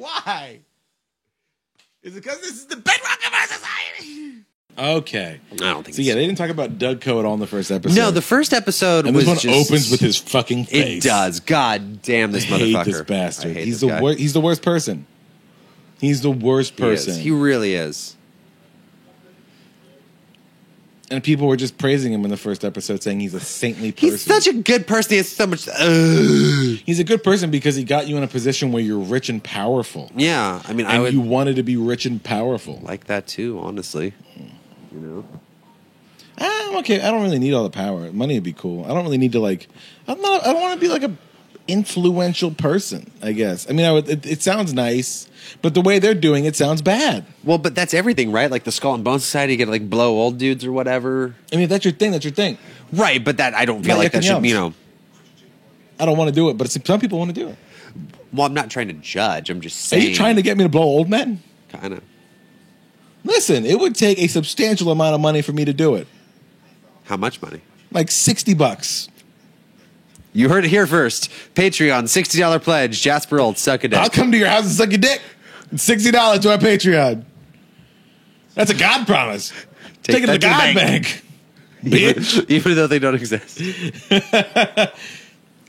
Why? Is it because this is the bedrock of our society? Okay. I don't think so. Yeah, they didn't talk about Doug Coe at all in the first episode. No, the first episode and was this one opens with his fucking face. It does. God damn this motherfucker. I hate this bastard. He's He's the worst person. He's the worst person. He really is. And people were just praising him in the first episode, saying he's a saintly person. He's such a good person. He has so much. He's a good person because he got you in a position where you're rich and powerful. Yeah, I mean, you wanted to be rich and powerful. Like that too, honestly. You know, I'm okay. I don't really need all the power. Money would be cool. I don't really need to I don't want to be like a influential person. I guess. I mean, it sounds nice, but the way they're doing it sounds bad. Well, but that's everything, right? Like the Skull and Bones Society, you get to blow old dudes or whatever. I mean, if that's your thing. That's your thing, right? But that I don't feel like that should. I don't want to do it, but some people want to do it. Well, I'm not trying to judge. I'm just saying. Are you trying to get me to blow old men? Kind of. Listen, it would take a substantial amount of money for me to do it. How much money? Like $60. You heard it here first. Patreon, $60 pledge. Jasper Old, suck a dick. I'll come to your house and suck your dick. It's $60 to our Patreon. That's a God promise. Take it to the God bank. Even though they don't exist.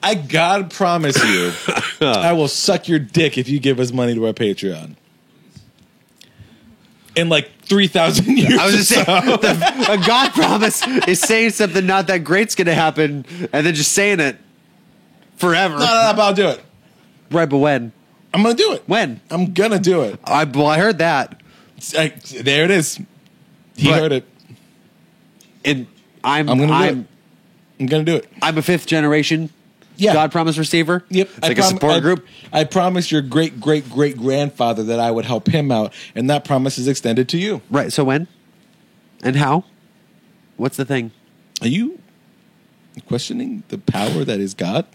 I God promise you, I will suck your dick if you give us money to our Patreon. In 3,000 years. I was just saying, a God promise is saying something not that great's going to happen, and then just saying it forever. No, but I'll do it. Right, but when? I'm going to do it. When? I'm going to do it. I heard that. There it is. He heard it. And I'm going to do it. I'm going to do it. I'm a fifth generation God promise receiver. Yep. It's like a support group. I promised your great-great-great-grandfather that I would help him out, and that promise is extended to you. Right. So when? And how? What's the thing? Are you questioning the power that is God?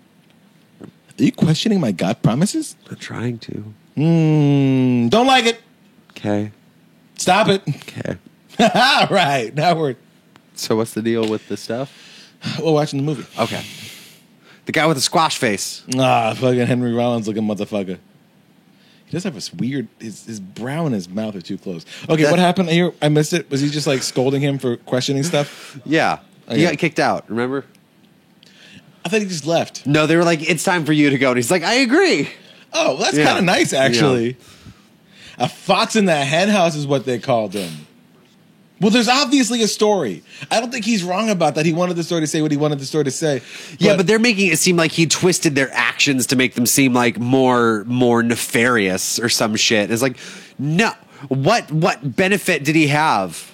Are you questioning my God promises? I'm trying to. Don't like it. Okay. Stop it. Okay. All right. Now we're... So what's the deal with this stuff? We're watching the movie. Okay. The guy with the squash face. Fucking Henry Rollins looking motherfucker. He does have this weird... His brow and his mouth are too close. Okay, what happened here? I missed it. Was he just scolding him for questioning stuff? Yeah. He got kicked out, remember? I thought he just left. No, they were like, it's time for you to go. And he's like, I agree. Oh, that's kind of nice, actually. Yeah. A fox in the hen house is what they called him. Well, there's obviously a story. I don't think he's wrong about that. He wanted the story to say what he wanted the story to say. Yeah, but they're making it seem like he twisted their actions to make them seem like more nefarious or some shit. It's like, no. What benefit did he have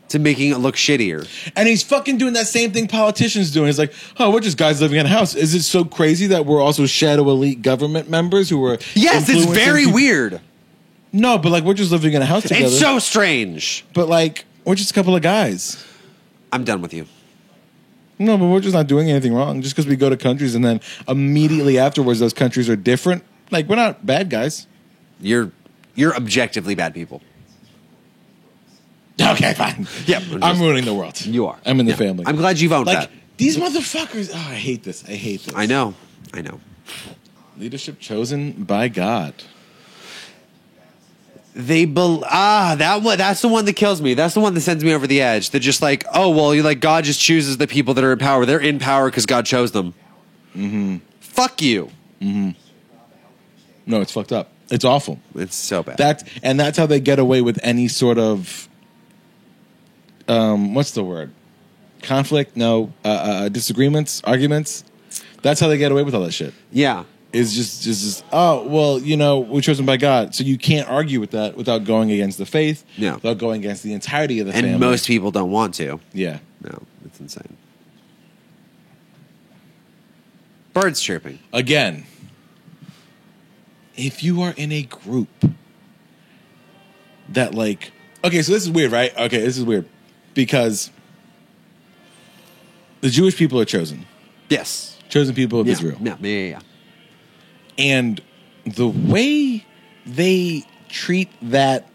to making it look shittier? And he's fucking doing that same thing politicians doing. It's like, oh, we're just guys living in a house. Is it so crazy that we're also shadow elite government members who are... Yes, it's very weird. No, but we're just living in a house together. It's so strange. But we're just a couple of guys. I'm done with you. No, but we're just not doing anything wrong. Just because we go to countries and then immediately afterwards those countries are different. We're not bad guys. You're objectively bad people. Okay, fine. Yeah, I'm ruining the world. You are. I'm in the family. I'm glad you've owned that. These motherfuckers. Oh, I hate this. I know. Leadership chosen by God. That's the one that kills me. That's the one that sends me over the edge. They're just God just chooses the people that are in power. They're in power because God chose them. Mm-hmm. Fuck you. Mm-hmm. No, it's fucked up. It's awful. It's so bad. That's how they get away with any sort of what's the word? Conflict? No. Disagreements? Arguments? That's how they get away with all that shit. Yeah. Is just we're chosen by God, so you can't argue with that without going against the faith, without going against the entirety of the family. And most people don't want to. Yeah. No, it's insane. Birds chirping. Again, if you are in a group that okay, so this is weird, right? Okay, this is weird because the Jewish people are chosen. Yes. Chosen people of Israel. Yeah. And the way they treat that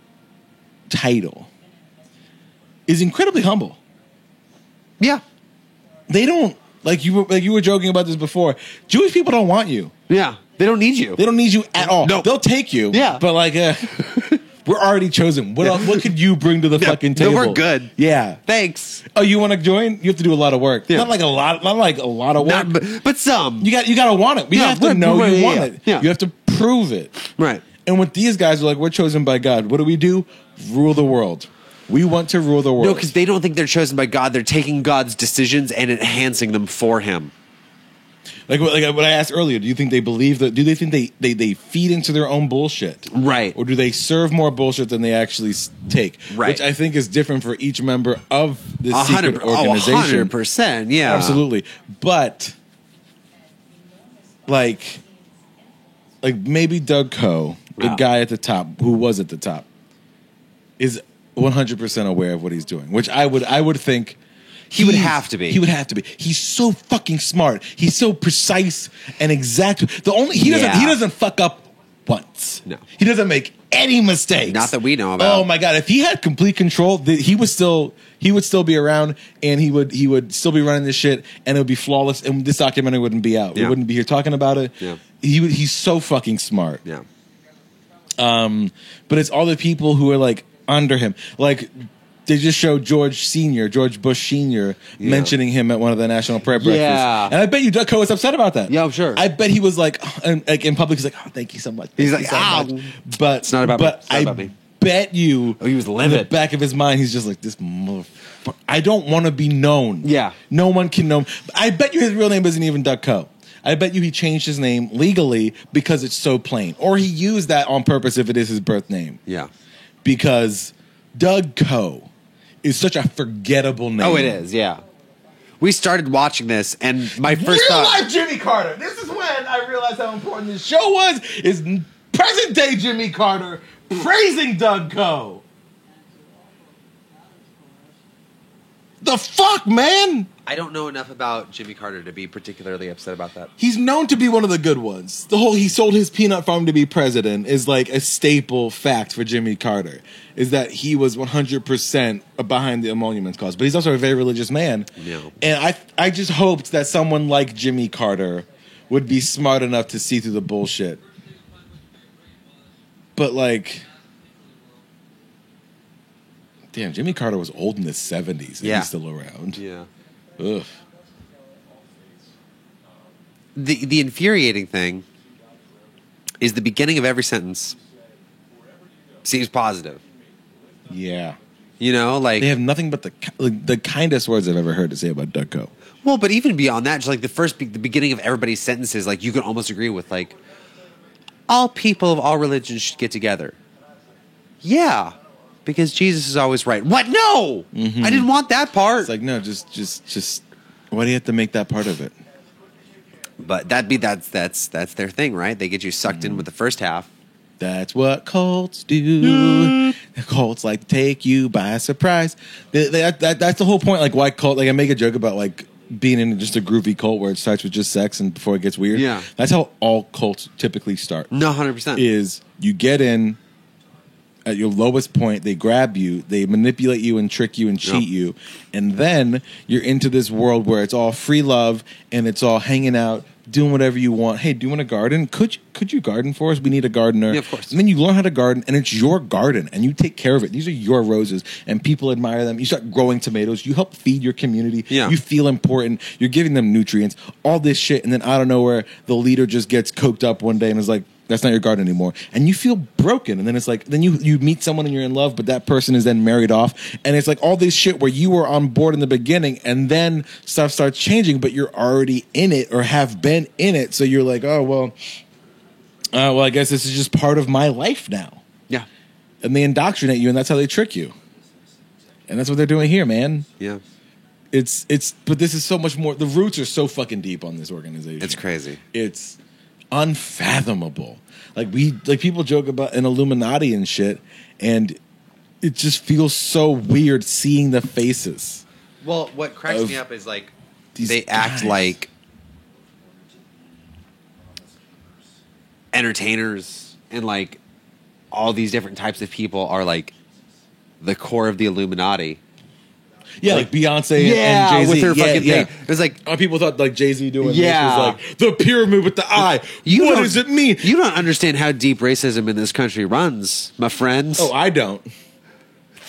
title is incredibly humble. Yeah. They don't Like you were joking about this before. Jewish people don't want you. Yeah. They don't need you. They don't need you at all. No. They'll take you. Yeah. But like, we're already chosen. What else, what could you bring to the fucking No, table? we're good. Yeah. Thanks. Oh, you want to join? You have to do a lot of work. Yeah. Not like a lot of work. But some. You got to want it. We Yeah, have to right, know right, you want yeah, it. yeah. You have to prove it. Right. And with these guys, are like, we're chosen by God. What do? Rule the world. We want to rule the world. No, because they don't think they're chosen by God. They're taking God's decisions and enhancing them for Him. Like what I asked earlier, do you think they believe that? Do they think they feed into their own bullshit, Right? Or do they serve more bullshit than they actually take? Right. Which I think is different for each member of this secret 100%. organization. 100%. Yeah. Absolutely. But like maybe Doug Coe, the Wow. guy at the top, who was at the top, is 100% aware of what he's doing. Which I would think. He would have to be. He would have to be. He's so fucking smart. He's so precise and exact. He doesn't fuck up once. No. He doesn't make any mistakes. Not that we know about. Oh my god! If he had complete control, he would still be around, and he would still be running this shit, and it would be flawless, and this documentary wouldn't be out. Yeah. We wouldn't be here talking about it. Yeah. He's so fucking smart. Yeah. But it's all the people who are like under him. Like they just showed George Bush Sr. mentioning him at one of the National Prayer Breakfasts. Yeah. And I bet you Doug Coe was upset about that. Yeah, I'm sure. I bet he was like in public, he's like, oh, thank you so much. He's Thank like, you so "Ow." much." But It's not about me. but It's not I about me. bet you Oh, he was in the livid. back of his mind, he's just like, this motherfucker. I don't want to be known. Yeah. No one can know. I bet you his real name isn't even Doug Coe. I bet you he changed his name legally because it's so plain. Or he used that on purpose if it is his birth name. Yeah. Because Doug Coe is such a forgettable name. Oh, it is. Yeah. We started watching this, and my first Real thought. life Jimmy Carter. This is when I realized how important this show was. Is present day Jimmy Carter praising Doug Coe. The fuck, man? I don't know enough about Jimmy Carter to be particularly upset about that. He's known to be one of the good ones. The whole he sold his peanut farm to be president is like a staple fact for Jimmy Carter. Is that he was 100% behind the emoluments cause, but he's also a very religious man. Yeah. And I just hoped that someone like Jimmy Carter would be smart enough to see through the bullshit. But like, damn, Jimmy Carter was old in the 70s and Yeah. he's still around. Yeah. Ugh. The infuriating thing is the beginning of every sentence seems positive. Yeah. You know, like They have nothing but the kindest words I've ever heard to say about Doug Coe. well, but even beyond that, just like the beginning of everybody's sentences, like you can almost agree with like all people of all religions should get together. Yeah, because Jesus is always right. What? No, I didn't want that part. It's like, no, just why do you have to make that part of it? But that's their thing, right? They get you sucked in with the first half. That's what cults do. Cults like to take you by surprise. That's the whole point. Like, why cult? Like, I make a joke about like being in just a groovy cult where it starts with just sex and before it gets weird. Yeah. That's how all cults typically start. No, 100%. Is you get in at your lowest point, they grab you, they manipulate you and trick you and cheat you, and then you're into this world where it's all free love and it's all hanging out, doing whatever you want. Hey, do you want a garden? Could you garden for us? We need a gardener. Yeah, of course. And then you learn how to garden, and it's your garden, and you take care of it. These are your roses, and people admire them. You start growing tomatoes. You help feed your community. Yeah. You feel important. You're giving them nutrients, all this shit, and then out of nowhere, the leader just gets coked up one day and is like, that's not your garden anymore. And you feel broken. And then it's like, then you meet someone and you're in love, but that person is then married off. And it's like all this shit where you were on board in the beginning and then stuff starts changing, but you're already in it or have been in it. So you're like, oh, well, I guess this is just part of my life now. Yeah. And they indoctrinate you and that's how they trick you. And that's what they're doing here, man. Yeah. But this is so much more. The roots are so fucking deep on this organization. It's crazy. It's unfathomable. Like people joke about an Illuminati and shit, and it just feels so weird seeing the faces. Well, what cracks Of me up is like these they act guys. like entertainers and like all these different types of people are like the core of the Illuminati. Yeah, like Beyonce yeah, and Jay-Z. with her Yeah, fucking yeah. thing. It was like, People thought like Jay-Z doing Yeah. this was like the pyramid with the eye. you What don't- does it mean? You don't understand how deep racism in this country runs, my friends. Oh, I don't.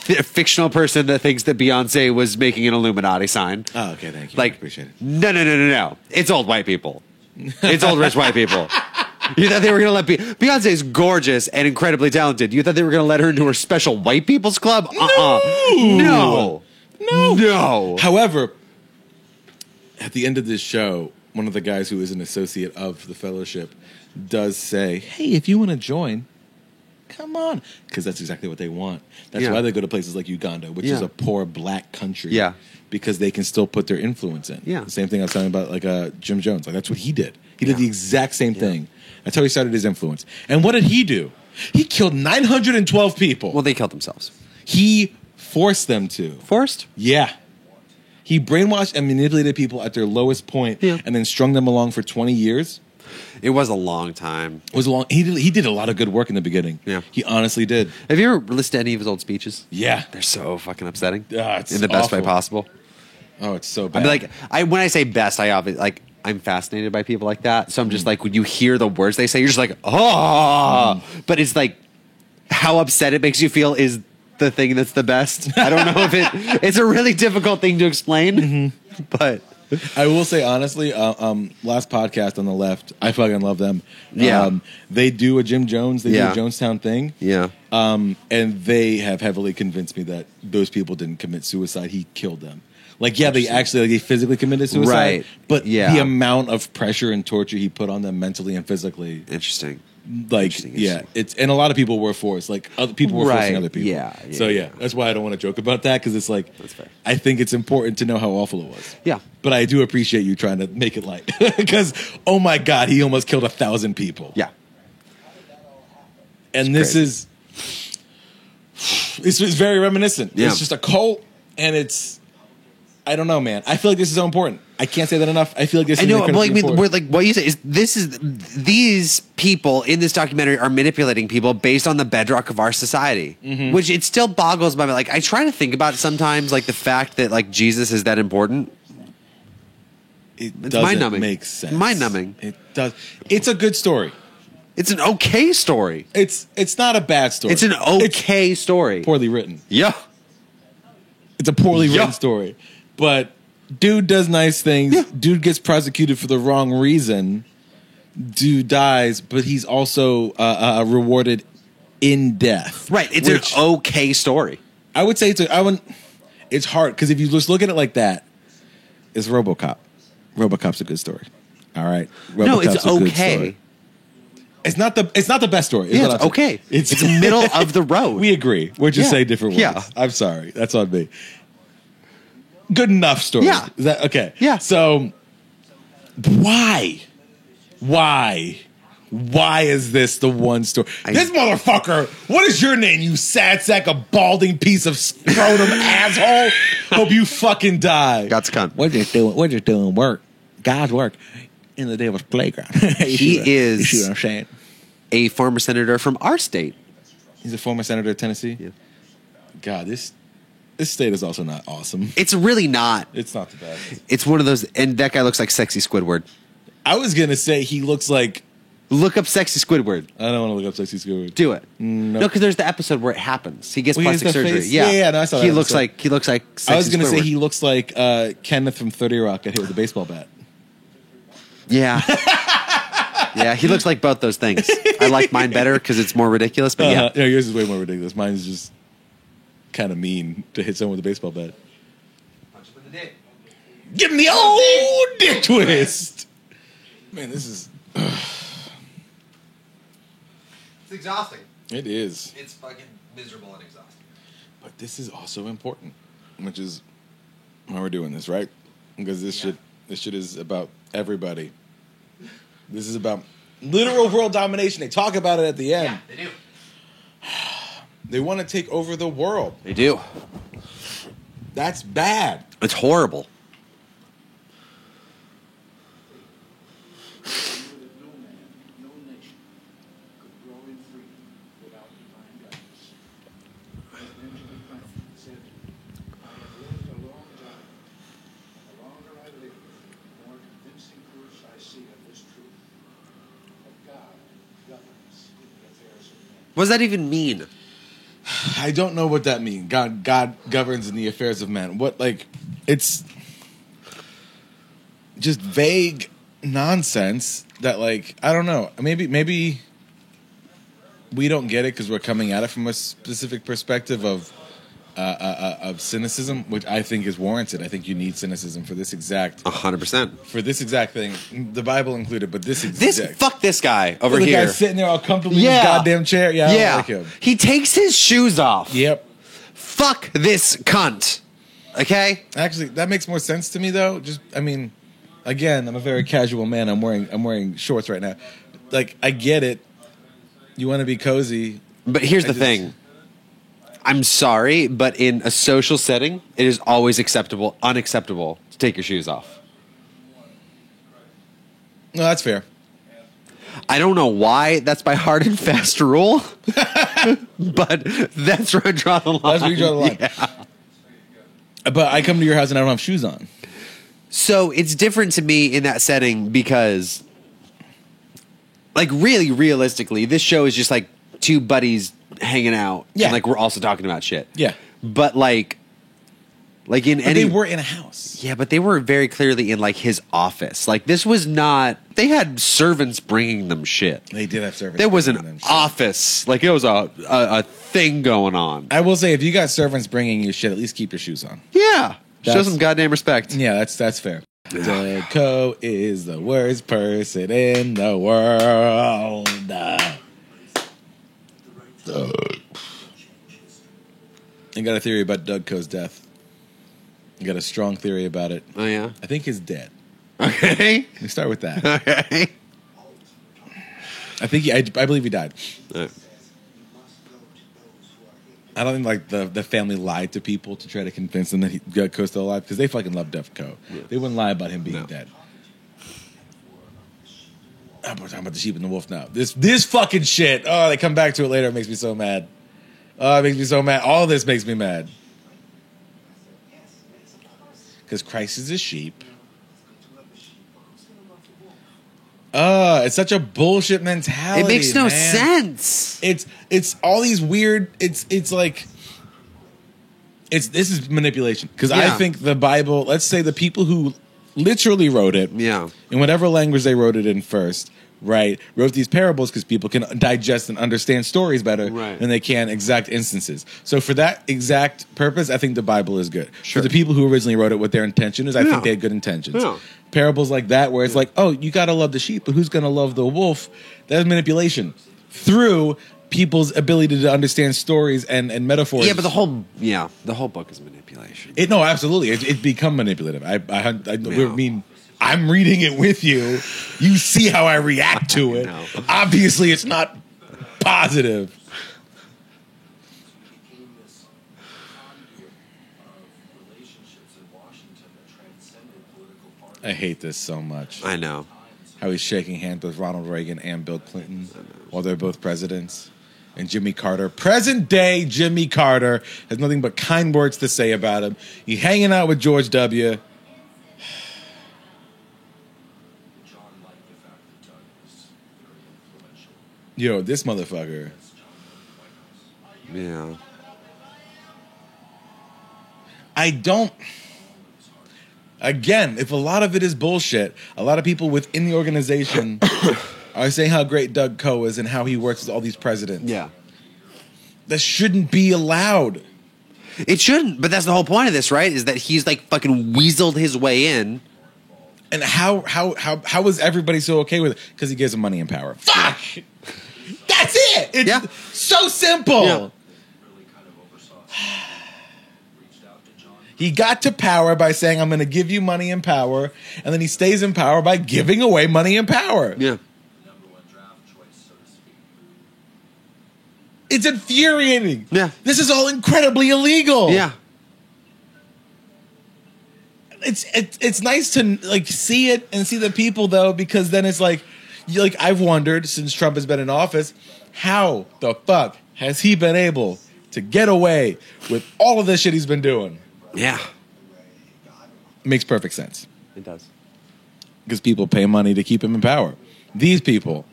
A fictional person that thinks that Beyonce was making an Illuminati sign. Oh, okay, thank you. Like, I appreciate it. No. It's old white people. It's old rich white people. You thought they were going to let Beyonce's gorgeous and incredibly talented. You thought they were going to let her into her special white people's club? No. However, at the end of this show, one of the guys who is an associate of the fellowship does say, "Hey, if you want to join, come on," because that's exactly what they want. That's Yeah. why they go to places like Uganda, which is Yeah. a poor black country. Yeah. Because they can still put their influence in. Yeah. The same thing I was talking about, like Jim Jones. Like that's what he did. He did Yeah. the exact same thing. That's how he started his influence. And what did he do? He killed 912 people. Well, they killed themselves. He forced them to. Forced? Yeah. He brainwashed and manipulated people at their lowest point Yeah. and then strung them along for 20 years. It was a long time. It was long. He did a lot of good work in the beginning. Yeah. He honestly did. Have you ever listened to any of his old speeches? Yeah. They're so fucking upsetting. It's in the best way awful. possible. Oh, it's so I bad. mean, like, when I say best, I obviously like I'm fascinated by people like that. So I'm just like, when you hear the words they say, you're just like, oh. But it's like how upset it makes you feel is the thing that's the best. I don't know if it's a really difficult thing to explain, but I will say honestly, last podcast on the left, I fucking love them. Yeah. They do a Jim Jones, they do Yeah. a Jonestown thing. yeah, And they have heavily convinced me that those people didn't commit suicide. He killed them. Like, yeah, they actually they physically committed suicide. Right. But Yeah. the amount of pressure and torture he put on them mentally and physically, interesting. like, Interesting, yeah, interesting. it's and a lot of people were forced. Like, other people were forcing Right. other people. Yeah, yeah, So yeah. that's why I don't want to joke about that because it's like That's fair. I think it's important to know how awful it was. Yeah. But I do appreciate you trying to make it light because oh my god, he almost killed 1,000 people. Yeah, And this crazy. it's very reminiscent. Yeah. It's just a cult, and it's I don't know, man. I feel like this is so important. I can't say that enough. I feel like this. I is know. Well, incredibly I mean, important. we're like what you say is these people in this documentary are manipulating people based on the bedrock of our society, which it still boggles my mind. Like I try to think about it sometimes, like the fact that like Jesus is that important. It It's doesn't mind-numbing. make sense. Mind-numbing. It does. It's a good story. It's an okay story. It's not a bad story. It's an okay story. It's poorly written. Yeah. It's a poorly Yeah. written story. But dude does nice things. Yeah. Dude gets prosecuted for the wrong reason. Dude dies, but he's also rewarded in death. Right. It's Which- an okay story. I would say it's hard because if you just look at it like that, it's RoboCop. RoboCop's a good story. All right. No, RoboCop's it's a good okay. story. It's not the best story. is Yeah, what it's I'm okay. saying. It's middle of the road. We agree. We're just Yeah. saying different words. Yeah. I'm sorry. That's on me. Good enough story. Yeah. Is that okay? Yeah. So why? Why is this the one story? This motherfucker, what is your name, you sad sack of balding piece of scrotum asshole? Hope you fucking die. God's cunt. We're just doing work. God's work in the devil's playground. He is- You see what I'm saying? A former senator from our state. He's a former senator of Tennessee. Yeah. God, this state is also not awesome. It's really not. It's not the best. It's one of those, and that guy looks like sexy Squidward. I was gonna say he looks like Look up sexy Squidward. I don't want to look up sexy Squidward. Do it. No. No, because there's the episode where it happens. He gets Well, he has plastic the surgery. face- Yeah, yeah, no, I saw that he looks episode. like. Sexy I was gonna say Squidward. he looks like Kenneth from 30 Rock got hit with a baseball bat. Yeah. Yeah, he looks like both those things. I like mine better because it's more ridiculous. But yeah, Yeah, yours is way more ridiculous. Mine is just kind of mean to hit someone with a baseball bat. Give him the old dick twist. Man, this is it's exhausting. it is. It's fucking miserable and exhausting. But this is also important, which is why we're doing this, right? Because this shit is about everybody. This is about literal world domination. They talk about it at the end. They do. They want to take over the world. They do. That's bad. It's horrible. No nation could grow in freedom without divine guidance. As Benjamin Franklin said, I have lived a What does that even mean? I don't know what that means. God governs in the affairs of men. What, like, it's just vague nonsense that, like, I don't know. Maybe we don't get it because we're coming at it from a specific perspective of cynicism, which I think is warranted. I think you need cynicism for this exact 100%. for this exact thing, the Bible included. But this Fuck this guy over the here. guy sitting there all comfortably in his goddamn chair. Yeah, I don't like him. He takes his shoes off. Yep. Fuck this cunt. Okay? Actually, that makes more sense to me, though. Again, I'm a very casual man. I'm wearing shorts right now. Like, I get it. You want to be cozy, But here's the thing. I'm sorry, but in a social setting, it is always unacceptable to take your shoes off. No, that's fair. I don't know why that's my hard and fast rule, but that's where I draw the line. That's where you draw the line. Yeah. But I come to your house and I don't have shoes on. So it's different to me in that setting because, like, really realistically, this show is just like two buddies hanging out. Yeah. And, like, we're also talking about shit. Yeah. But, like in But any... they were in a house. Yeah, but they were very clearly in, like, his office. Like, this was not... They had servants bringing them shit. They did have servants. There was bringing an them shit. office. Like, it was a thing going on. I will say, if you got servants bringing you shit, at least keep your shoes on. Yeah. Show That's- some goddamn respect. Yeah, that's fair. Doug Coe is the worst person in the world. I got a theory about Doug Coe's death. I got a strong theory about it. Oh, yeah? I think he's dead. Okay. We start with that. Okay. I believe he died. Alright. I don't think like the family lied to people to try to convince them that Doug Coe's still alive because they fucking love Doug Coe. They wouldn't lie about him being No. dead. We're talking about the sheep and the wolf now. This fucking shit. Oh, they come back to it later. It makes me so mad. Oh, it makes me so mad. All of this makes me mad. Because Christ is a sheep. It's such a bullshit mentality. It makes no man. sense. It's all these weird. It's like this is manipulation because I Yeah. think the Bible. Let's say the people who literally wrote it, Yeah. in whatever language they wrote it in first, right? Wrote these parables because people can digest and understand stories better Right. than they can exact instances. So for that exact purpose, I think the Bible is good. Sure. For the people who originally wrote it, what their intention is, I Yeah. think they had good intentions. Yeah. Parables like that, where it's like, oh, you got to love the sheep, but who's going to love the wolf? That's manipulation through people's ability to understand stories and metaphors. Yeah, but the whole book is manipulation. No, absolutely, it's become manipulative. I'm reading it with you. You see how I react to it. know. Obviously, it's not positive. Became this conduit of relationships in Washington that transcended political parties. I hate this so much. I know. How he's shaking hands with Ronald Reagan and Bill Clinton while they're both presidents. And Jimmy Carter, present day Jimmy Carter, has nothing but kind words to say about him. He's hanging out with George W. John liked the fact that Doug was very influential. Yo, this motherfucker. Yeah. I don't. Again, if a lot of it is bullshit, a lot of people within the organization are saying how great Doug Coe is and how he works with all these presidents. Yeah. That shouldn't be allowed. It shouldn't, but that's the whole point of this, right? Is that he's like fucking weaseled his way in. And how is everybody so okay with it? Because he gives them money and power. Fuck! That's it! It's Yeah. so simple. Yeah. Really kind of oversaw something. Reached out to John. He got to power by saying, I'm going to give you money and power. And then he stays in power by giving away money and power. Yeah. Number one draft choice, so to speak. It's infuriating. Yeah. This is all incredibly illegal. Yeah. It's nice to like see it and see the people though, because then it's like I've wondered since Trump has been in office, how the fuck has he been able to get away with all of this shit he's been doing? Yeah. Makes perfect sense It does. because people pay money to keep him in power. These people,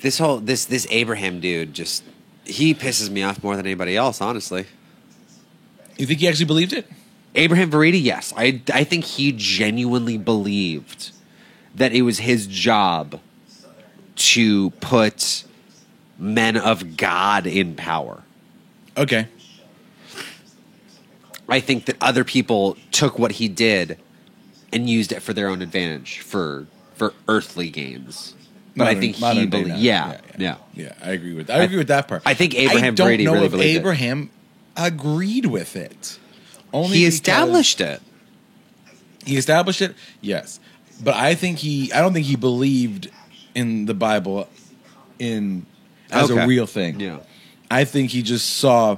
this Abraham dude just he pisses me off more than anybody else, honestly. You think he actually believed it? Abraham Vereida, yes. I think he genuinely believed that it was his job to put men of God in power. Okay. I think that other people took what he did and used it for their own advantage, for earthly gains. But I think he believed. Yeah. I agree with that. I agree with that part. I think Abraham don't Brady know really if believed it. Abraham agreed with it. Only He because established it. He established it, yes. But I don't think he believed in the Bible as Okay. a real thing. Yeah. I think he just saw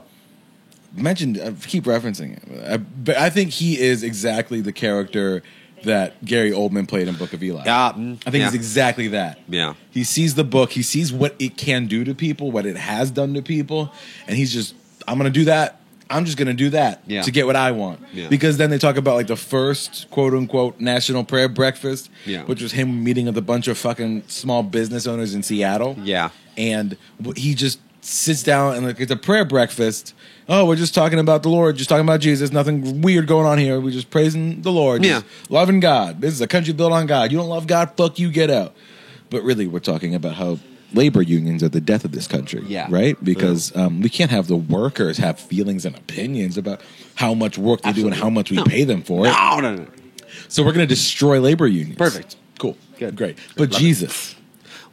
mentioned. I keep referencing it, but I think he is exactly the character that Gary Oldman played in Book of Eli. I think he's exactly that. Yeah. He sees the book. He sees what it can do to people, what it has done to people, and he's just, I'm going to do that. I'm just going to do that to get what I want. Yeah. Because then they talk about like the first quote unquote national prayer breakfast, which was him meeting with a bunch of fucking small business owners in Seattle. Yeah. And he just sits down and like it's a prayer breakfast. Oh, we're just talking about the Lord, just talking about Jesus. Nothing weird going on here. We're just praising the Lord, just loving God. This is a country built on God. You don't love God, fuck you, get out. But really, we're talking about how labor unions are the death of this country, right? Because we can't have the workers have feelings and opinions about how much work they do and how much we pay them for it. No. So we're going to destroy labor unions. Perfect. Cool. Good. Great. But Jesus.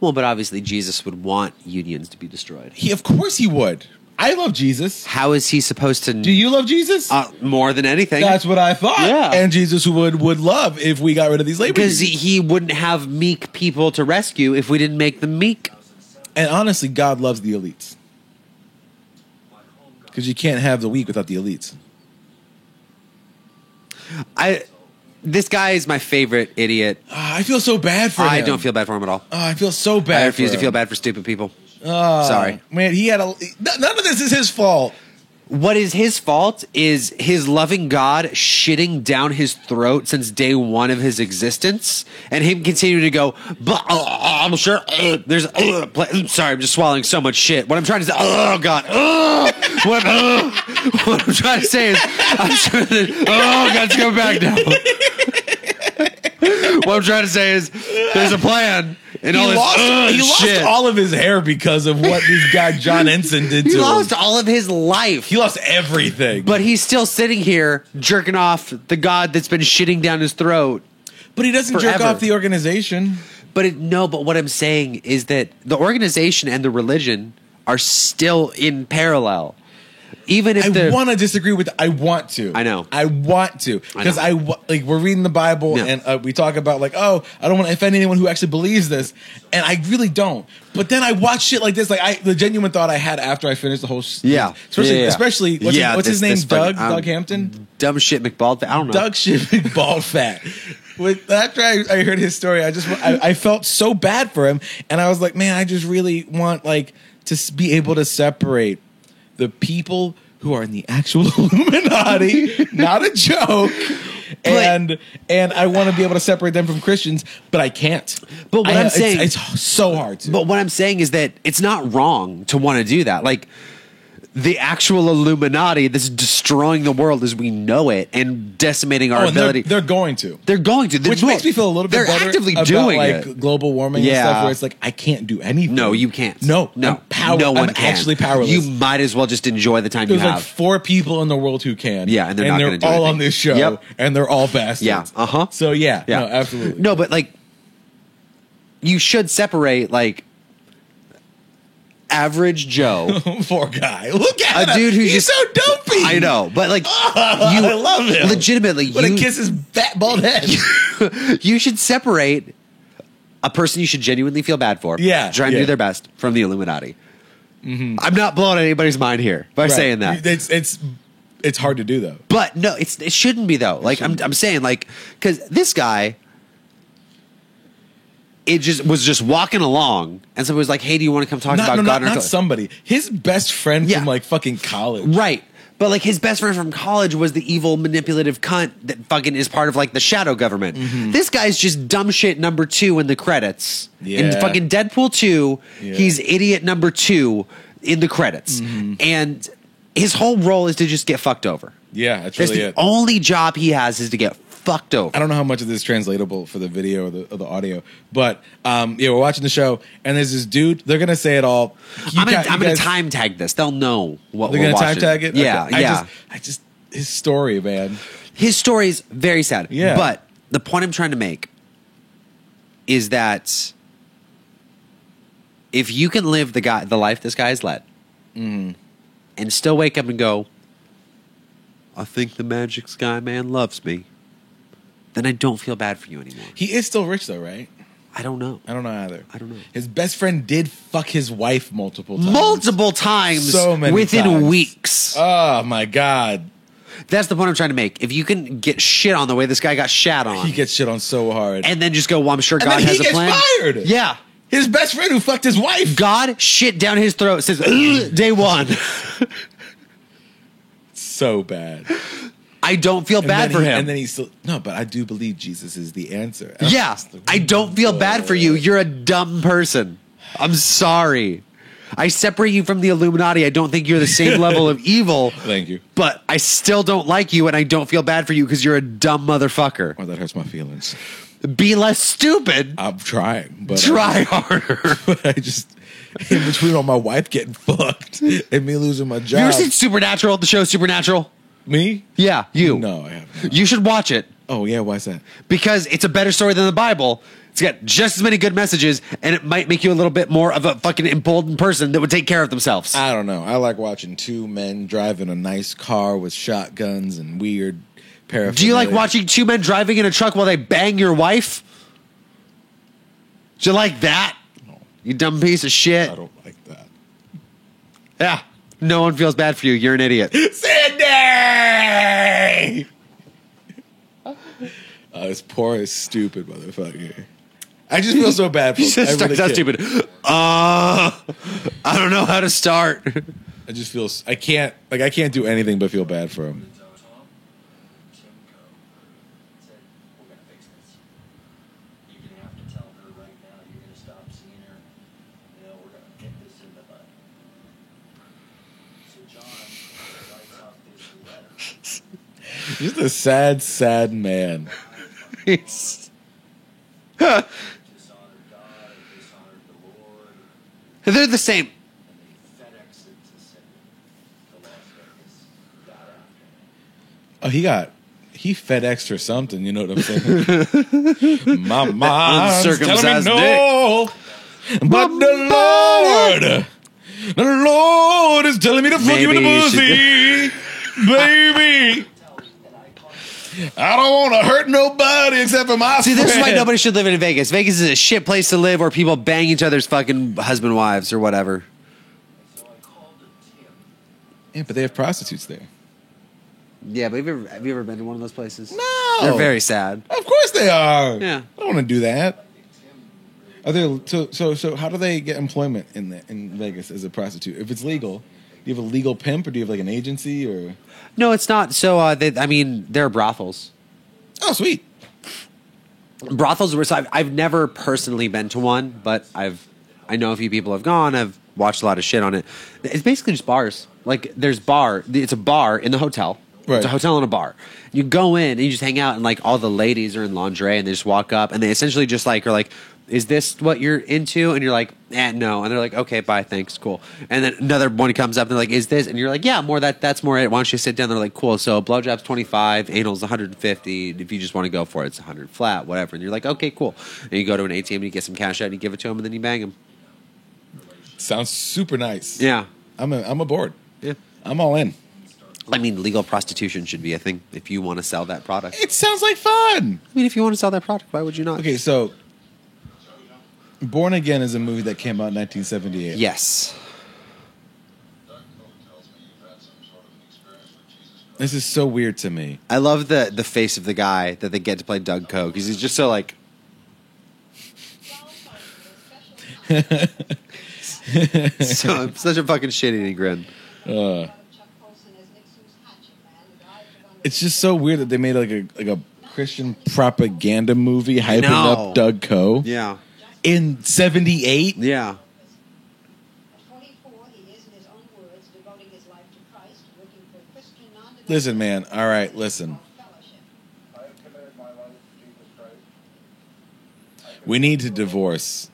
Well, but obviously Jesus would want unions to be destroyed. Of course he would. I love Jesus. How is he supposed to... Do you love Jesus? More than anything. That's what I thought. Yeah. And Jesus would love if we got rid of these labor Because unions. he wouldn't have meek people to rescue if we didn't make them meek. And honestly, God loves the elites. Because you can't have the weak without the elites. This guy is my favorite idiot. I feel so bad for him. I don't feel bad for him at all. I feel so bad. I refuse for to feel him. bad for stupid people. Sorry. Man, none of this is his fault. What is his fault is his loving God shitting down his throat since day one of his existence, and him continuing to go, but I'm sure there's. Sorry, I'm just swallowing so much shit. What I'm trying to say, oh God, what I'm trying to say is, I'm sure that, oh God, it's coming back now. What I'm trying to say is, there's a plan. And He all this lost shit. all of his hair because of what this guy John Ensign did to He him. lost all of his life. He lost everything. But he's still sitting here jerking off the God that's been shitting down his throat. But he doesn't jerk forever. off the organization. But what I'm saying is that the organization and the religion are still in parallel. Even if I want to disagree with. I want to. I know. I want to because like we're reading the Bible and we talk about like, oh, I don't want to offend anyone who actually believes this, and I really don't. But then I watch shit like this. Like the genuine thought I had after I finished the whole. Especially what's his name? Doug Hampton. Dumb shit McBald. I don't know. Doug shit bald fat. After I heard his story, I felt so bad for him, and I was like, man, I just really want like to be able to separate the people who are in the actual Illuminati, not a joke, and I want to be able to separate them from Christians, but I can't. But what I'm saying, it's so hard to. But what I'm saying is that it's not wrong to want to do that. Like the actual Illuminati that's destroying the world as we know it and decimating our ability. They're going to. They're going to. Which makes me feel a little bit better actively about doing like it. global warming and stuff where it's like I can't do anything. No, you can't. No, no I'm actually powerless. You might as well just enjoy the time There's you like have. 4 people in the world who can. Yeah, and they're not gonna do all anything. on this show. Yep. And they're all bastards. Yeah. So no, absolutely. No, but like you should separate like average Joe. Poor guy. Look at A him. dude who's He's just so dopey. I know, but like I love him. Legitimately, What a kiss his fat bald head. you should separate a person you should genuinely feel bad for. Yeah, trying to do their best from the Illuminati. Mm-hmm. I'm not blowing anybody's mind here by saying that. It's hard to do though. But no, it shouldn't be though. Like I'm saying, like because this guy, it was just walking along, and somebody was like, "Hey, do you want to come talk about God?" Not somebody. His best friend from like fucking college. Right. But like his best friend from college was the evil, manipulative cunt that fucking is part of like the shadow government. This guy's just dumb shit number 2 in the credits. In Yeah. fucking Deadpool 2, Yeah. he's idiot number 2 in the credits. And his whole role is to just get fucked over. Yeah, that's That's really the it. only job he has is to get fucked over. I don't know how much of this is translatable for the video or the audio, but yeah, we're watching the show, and there's this dude. They're gonna say it all. I'm gonna time tag this. They'll know what They're we're gonna time watching. tag it. Yeah, Okay. yeah. I just his story, man. His story is very sad. Yeah. But the point I'm trying to make is that if you can live the life this guy's led, and still wake up and go, I think the Magic Sky Man loves me, then I don't feel bad for you anymore. He is still rich though, right? I don't know. I don't know either. I don't know. His best friend did fuck his wife multiple times. Multiple times, So many within times. weeks. Oh my god, That's the point I'm trying to make. If you can get shit on the way this guy got shat on, he gets shit on so hard. and then just go, well, I'm sure And God then has he a gets plan. fired. Yeah. His best friend who fucked his wife. God shit down his throat, says, "Ugh, day one. So bad. I don't feel bad for him. And then he's still no, but I do believe Jesus is the answer. Yeah, I don't feel bad for you. You're a dumb person. I'm sorry. I separate you from the Illuminati. I don't think you're the same level of evil. Thank you. But I still don't like you, and I don't feel bad for you because you're a dumb motherfucker. Oh, that hurts my feelings. Be less stupid. I'm trying, but Try harder. but I just in between all my wife getting fucked and me losing my You ever job. seen Supernatural? The show Supernatural? Me? Yeah, you. No, I haven't. You should watch it Oh yeah, why's that? because it's a better story than the Bible. It's got just as many good messages, and it might make you a little bit more of a fucking emboldened person that would take care of themselves. I don't know. I like watching two men driving a nice car with shotguns and weird paraphernalia. Do you like watching two men driving in a truck while they bang your wife? Do you like that? No, You dumb piece of shit. I don't like that. Yeah. No one feels bad for you. You're an idiot. Sydney! This poor, stupid motherfucker. I just feel so bad for He him. just I starts really out can't. stupid. I don't know how to start. I just feel I can't do anything but feel bad for him. Tom, Timco said, we're going to fix this. You're going to have to tell her right now you're going to stop seeing her. You know, we're going to get this in the butt. So John writes off this letter. Just a sad, sad man. It's- Dishonored God and dishonored the Lord. They're the same. And they FedExed it to Sydney, to Las Vegas, that afternoon. He FedExed or something, you know what I'm saying? My mom's telling uncircumcised me no, but the Lord is telling me to fuck you in the Maybe you pussy, baby. I don't want to hurt nobody except for my See, this is why friend. nobody should live in Vegas. Vegas is a shit place to live where people bang each other's fucking husband wives or whatever. So I called to Tim. Yeah, but they have prostitutes there. Yeah, but have you ever been to one of those places? No, They're very sad. Of course they are. Yeah. I don't want to do that. Are there so how do they get employment in Vegas as a prostitute? If it's legal, do you have a legal pimp or do you have like an agency or? No, it's not. So, they're brothels. Oh, sweet. Brothels were. So I've never personally been to one, but I know a few people have gone. I've watched a lot of shit on it. It's basically just bars. Like there's bar. It's a bar in the hotel. Right. It's a hotel and a bar. You go in and you just hang out, and like all the ladies are in lingerie, and they just walk up, and they essentially just like are like, "Is this what you're into?" And you're like, no. And they're like, "Okay, bye, thanks, cool." And then another one comes up, and they're like, "Is this?" And you're like, "Yeah, more that's more it. Why don't you sit down?" They're like, "Cool." So blowjob's 25, anal's 150. If you just want to go for it, it's 100 flat, whatever. And you're like, "Okay, cool." And you go to an ATM, and you get some cash out, and you give it to them, and then you bang them. Sounds super nice. Yeah, I'm aboard. yeah. I'm all in. I mean, legal prostitution should be a thing if you want to sell that product. It sounds like fun. I mean, if you want to sell that product, why would you not? Okay, so Born Again is a movie that came out in 1978. Yes. Doug Coe tells me you've had some sort of an experience with Jesus Christ. This is so weird to me. I love the face of the guy that they get to play Doug Coe because he's just so like. So such a fucking shit-eating grin. Uh, Chuck Colson as Nick It's just so weird that they made like a Christian propaganda movie hyping know. up Doug Coe Yeah. in '78. Yeah. At 24, he is, in his own words, devoting his life to Christ, working for Christian non-denominational Listen, man. All right, listen. fellowship. I have committed my life to Jesus Christ. We need to divorce.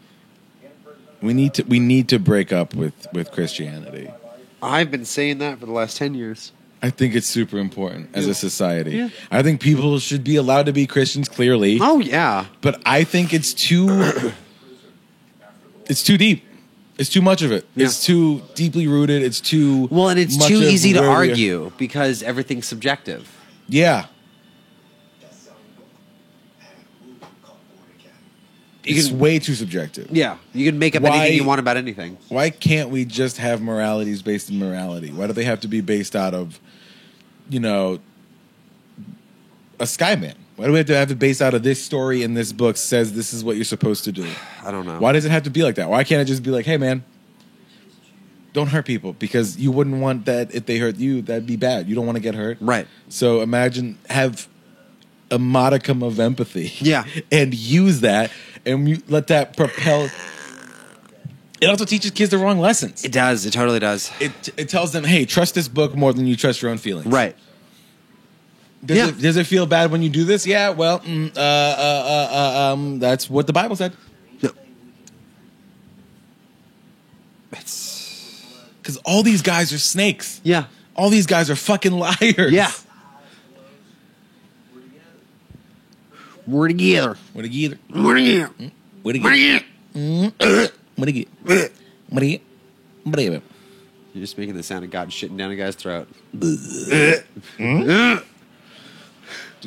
In prison, We need to break up with Christianity. I've been saying that for the last 10 years. I think it's super important as a society. Yeah. I think people should be allowed to be Christians, clearly, Oh, yeah. but I think it's too deep. It's too much of it. Yeah. It's too deeply rooted. It's too Well, and it's much too of easy to where we are. argue because everything's subjective. Yeah, You it's can- way too subjective. Yeah. You can make up Why- anything you want about anything. Why can't we just have moralities based in morality? Why do they have to be based out of, a Skyman? Why do we have to have it based out of this story in this book says this is what you're supposed to do? I don't know. Why does it have to be like that? Why can't it just be like, hey, man, don't hurt people? Because you wouldn't want that if they hurt you. That'd be bad. You don't want to get hurt. Right. So have a modicum of empathy. Yeah. And use that and you let that propel. It also teaches kids the wrong lessons. It does. It totally does. It tells them, hey, trust this book more than you trust your own feelings. Right. Does it feel bad when you do this? Yeah, well, that's what the Bible said. It's, Because all these guys are snakes. yeah. All these guys are fucking liars. Yeah. We're together. What do you get? We're together. What do you We're get? together. What do you get? What do you get? What do you get? You're just making the sound of God shitting down a guy's throat. Do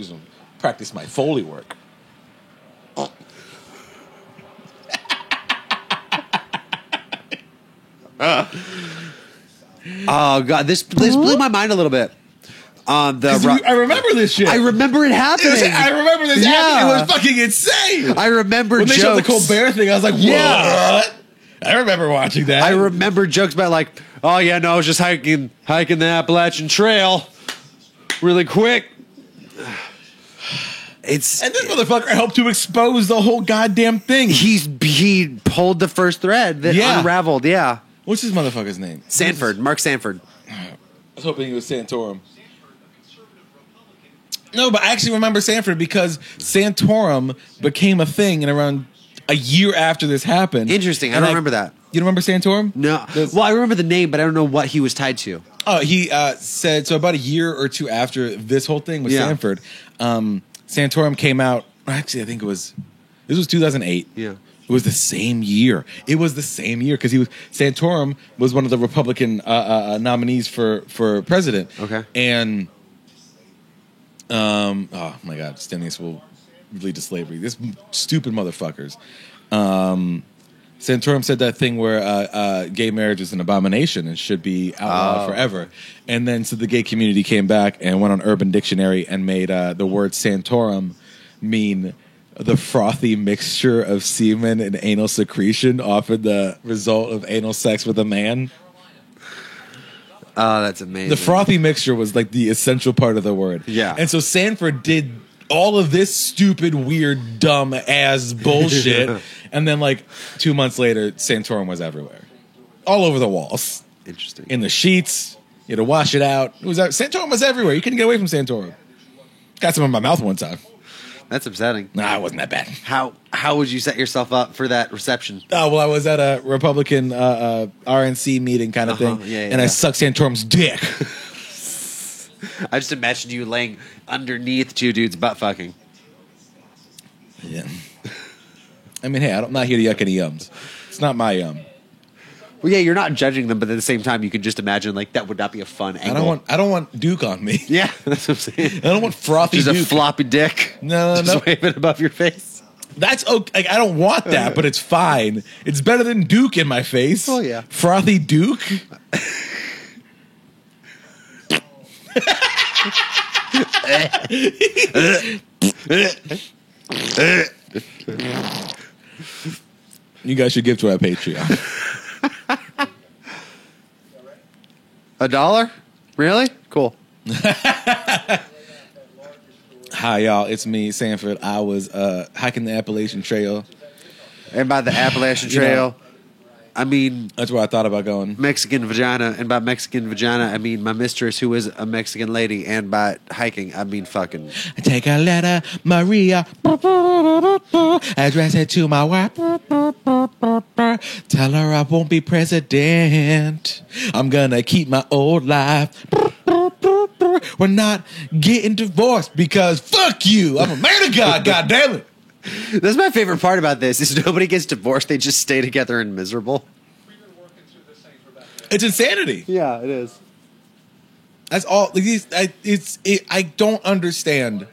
some practice my Foley work. Oh God, this blew my mind a little bit. I remember this shit. I remember it happening. I remember this Yeah. happening. It was fucking insane. I remember when they showed the jokes. Colbert thing, I was like, what? Yeah. I remember watching that. I remember jokes about like, oh yeah, no, I was just hiking the Appalachian Trail, really quick. It's And this motherfucker helped to expose the whole goddamn thing. he pulled the first thread that Yeah. unraveled. Yeah, What's this motherfucker's name? Sanford, Mark Sanford. I was hoping he was Santorum. No, but I actually remember Sanford because Santorum became a thing in around a year after this happened. Interesting. I And don't remember that. You don't remember Santorum? No, well, I remember the name, but I don't know what he was tied to. Oh, he said so. About a year or two after this whole thing with Yeah. Sanford, Santorum came out. Actually, I think this was 2008. Yeah. It was the same year. It was the same year because Santorum was one of the Republican nominees for president. Okay. And oh my God, stimulus will lead to slavery. This stupid motherfuckers. Santorum said that thing where gay marriage is an abomination and should be outlawed forever. And then so the gay community came back and went on Urban Dictionary and made the word Santorum mean the frothy mixture of semen and anal secretion, often the result of anal sex with a man. Oh, that's amazing. The frothy mixture was like the essential part of the word. Yeah. And so Sanford did all of this stupid, weird, dumb ass bullshit. And then like 2 months later, Santorum was everywhere. All over the walls. Interesting. In the sheets. You had to wash it out. Santorum was everywhere. You couldn't get away from Santorum. Got some in my mouth one time. That's upsetting. Nah, it wasn't that bad. How would you set yourself up for that reception? Oh, well, I was at a Republican RNC meeting kind of thing. Yeah, and I sucked Santorum's dick. I just imagined you laying underneath two dudes butt fucking. Yeah. I mean, hey, I'm not here to yuck any yums. It's not my yum. Well, yeah, you're not judging them, but at the same time, you can just imagine like that would not be a fun angle. I don't want Duke on me. Yeah, that's what I'm saying. I don't want frothy Just Duke. a floppy dick. No, just waving above your face. That's okay. Like, I don't want that, but it's fine. It's better than Duke in my face. Oh, yeah. Frothy Duke. You guys should give to our Patreon. $1? Really? Cool. Hi, y'all. It's me, Sanford. I was hiking the Appalachian Trail. And by the Appalachian You know. Trail, I mean That's where I thought about going. Mexican vagina. And by Mexican vagina, I mean my mistress, who is a Mexican lady. And by hiking, I mean fucking. Take a letter, Maria. Address it to my wife. Tell her I won't be president. I'm gonna keep my old life. We're not getting divorced because fuck you. I'm a man of God. God damn it. That's my favorite part about this is nobody gets divorced. They just stay together and miserable. We've been working through this thing for about It's insanity. Yeah, it is. That's all. I don't understand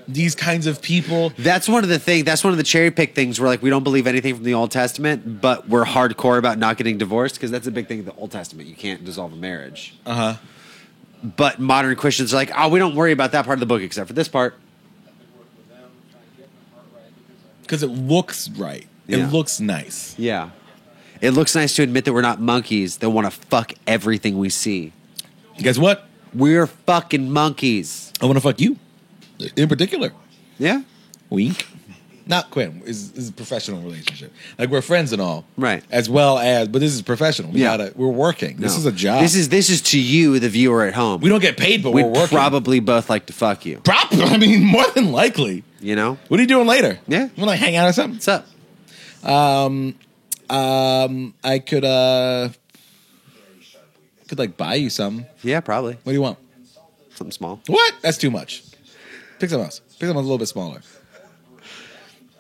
these kinds of people. That's one of the things. That's one of the cherry pick things where like we don't believe anything from the Old Testament, but we're hardcore about not getting divorced because that's a big thing in the Old Testament. You can't dissolve a marriage. But modern Christians are like, oh, we don't worry about that part of the book except for this part. I've been working with them, trying to get my heart right Because because it looks right. It Yeah. looks nice. Yeah. It looks nice to admit that we're not monkeys that want to fuck everything we see. Guess what? We're fucking monkeys. I want to fuck you. In particular. Yeah. Wink. Not Quinn. Is a professional relationship. Like we're friends and all. Right. As well as, but this is professional. We're working. This No. is a job. This is to you, the viewer at home. we don't get paid, but We'd we're working. probably both like to fuck you. I mean, more than likely. You know? What are you doing later? Yeah. You want to like hang out or something? What's up? I could like buy you some. Yeah, probably. What do you want? Something small. What? That's too much. Pick something else. Pick something a little bit smaller.